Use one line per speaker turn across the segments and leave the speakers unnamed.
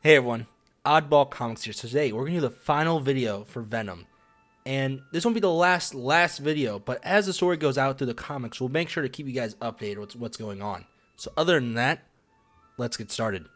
Hey everyone, OddBall Comics here. So today we're going to do the final video for Venom. And this won't be the last video, but as the story goes out through the comics, we'll make sure to keep you guys updated with what's going on. So other than that, let's get started.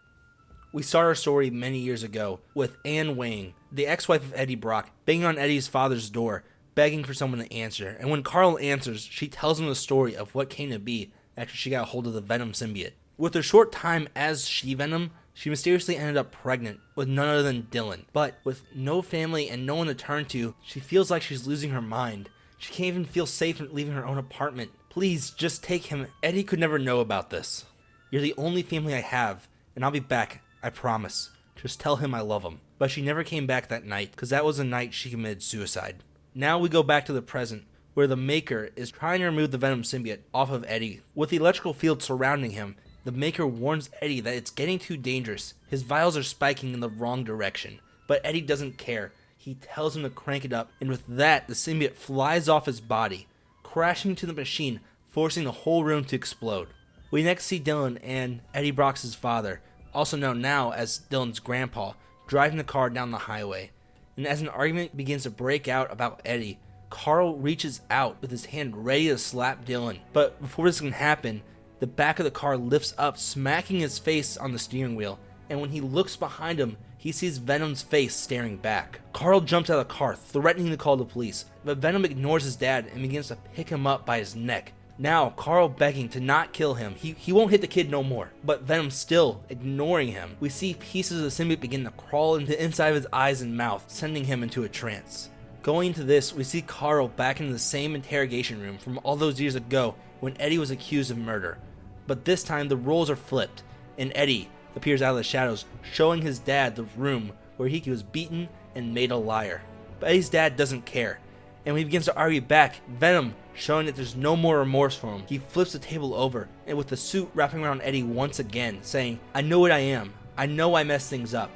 We start our story many years ago with Anne Wang, the ex-wife of Eddie Brock, banging on Eddie's father's door, begging for someone to answer. And when Carl answers, she tells him the story of what came to be after she got a hold of the Venom symbiote. With her short time as She-Venom, she mysteriously ended up pregnant with none other than Dylan. But with no family and no one to turn to, she feels like she's losing her mind. She can't even feel safe in leaving her own apartment. Please, just take him. Eddie could never know about this. You're the only family I have, and I'll be back, I promise. Just tell him I love him. But she never came back that night, because that was the night she committed suicide. Now we go back to the present, where the Maker is trying to remove the Venom symbiote off of Eddie. With the electrical field surrounding him, the Maker warns Eddie that it's getting too dangerous. His vials are spiking in the wrong direction. But Eddie doesn't care. He tells him to crank it up, and with that, the symbiote flies off his body, crashing to the machine, forcing the whole room to explode. We next see Dylan and Eddie Brock's father, also known now as Dylan's grandpa, driving the car down the highway. And as an argument begins to break out about Eddie, Carl reaches out with his hand ready to slap Dylan. But before this can happen, the back of the car lifts up, smacking his face on the steering wheel, and when he looks behind him, he sees Venom's face staring back. Carl jumps out of the car, threatening to call the police, but Venom ignores his dad and begins to pick him up by his neck. Now, Carl begging to not kill him. He won't hit the kid no more, but Venom still ignoring him. We see pieces of the symbiote begin to crawl into the inside of his eyes and mouth, sending him into a trance. Going into this, we see Carl back in the same interrogation room from all those years ago when Eddie was accused of murder. But this time the roles are flipped, and Eddie appears out of the shadows, showing his dad the room where he was beaten and made a liar. But Eddie's dad doesn't care, and when he begins to argue back, Venom, showing that there's no more remorse for him, he flips the table over, and with the suit wrapping around Eddie once again, saying, I know what I am. I know I mess things up.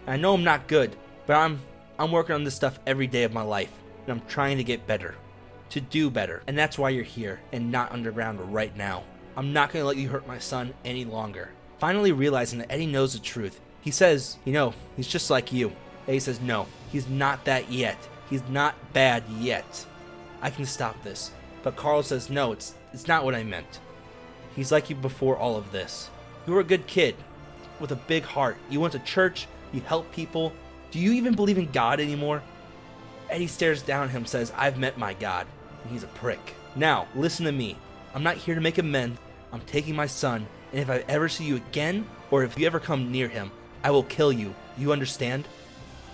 I know I'm not good, but I'm working on this stuff every day of my life, and I'm trying to get better. To do better, and that's why you're here, and not underground right now. I'm not going to let you hurt my son any longer. Finally realizing that Eddie knows the truth, he says, he's just like you. Eddie says, no, he's not that yet. He's not bad yet. I can stop this. But Carl says, no, it's not what I meant. He's like you before all of this. You were a good kid with a big heart. You went to church, you helped people. Do you even believe in God anymore? Eddie stares down at him and says, I've met my God, and he's a prick. Now, listen to me. I'm not here to make amends. I'm taking my son, and if I ever see you again, or if you ever come near him, I will kill you. You understand?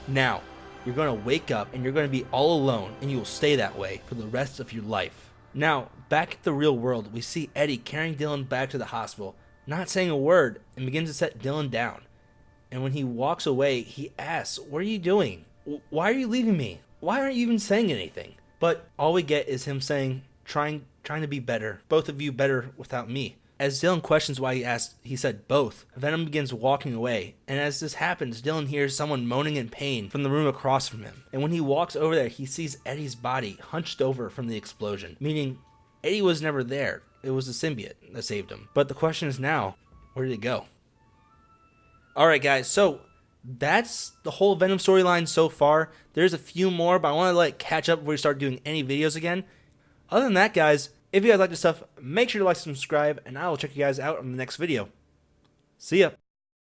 Now, you're going to wake up, and you're going to be all alone, and you will stay that way for the rest of your life. Now, back at the real world, we see Eddie carrying Dylan back to the hospital, not saying a word, and begins to set Dylan down. And when he walks away, he asks, what are you doing? Why are you leaving me? Why aren't you even saying anything? But all we get is him saying, trying to be better. Both of you better without me. As Dylan questions why he said both. Venom begins walking away, and as this happens, Dylan hears someone moaning in pain from the room across from him. And when he walks over there, he sees Eddie's body hunched over from the explosion, meaning Eddie was never there. It was the symbiote that saved him. But the question is now, where did it go? Alright guys, so that's the whole Venom storyline so far. There's a few more, but I want to catch up before we start doing any videos again. Other than that, guys, if you guys like this stuff, make sure to like and subscribe, and I will check you guys out on the next video. See ya!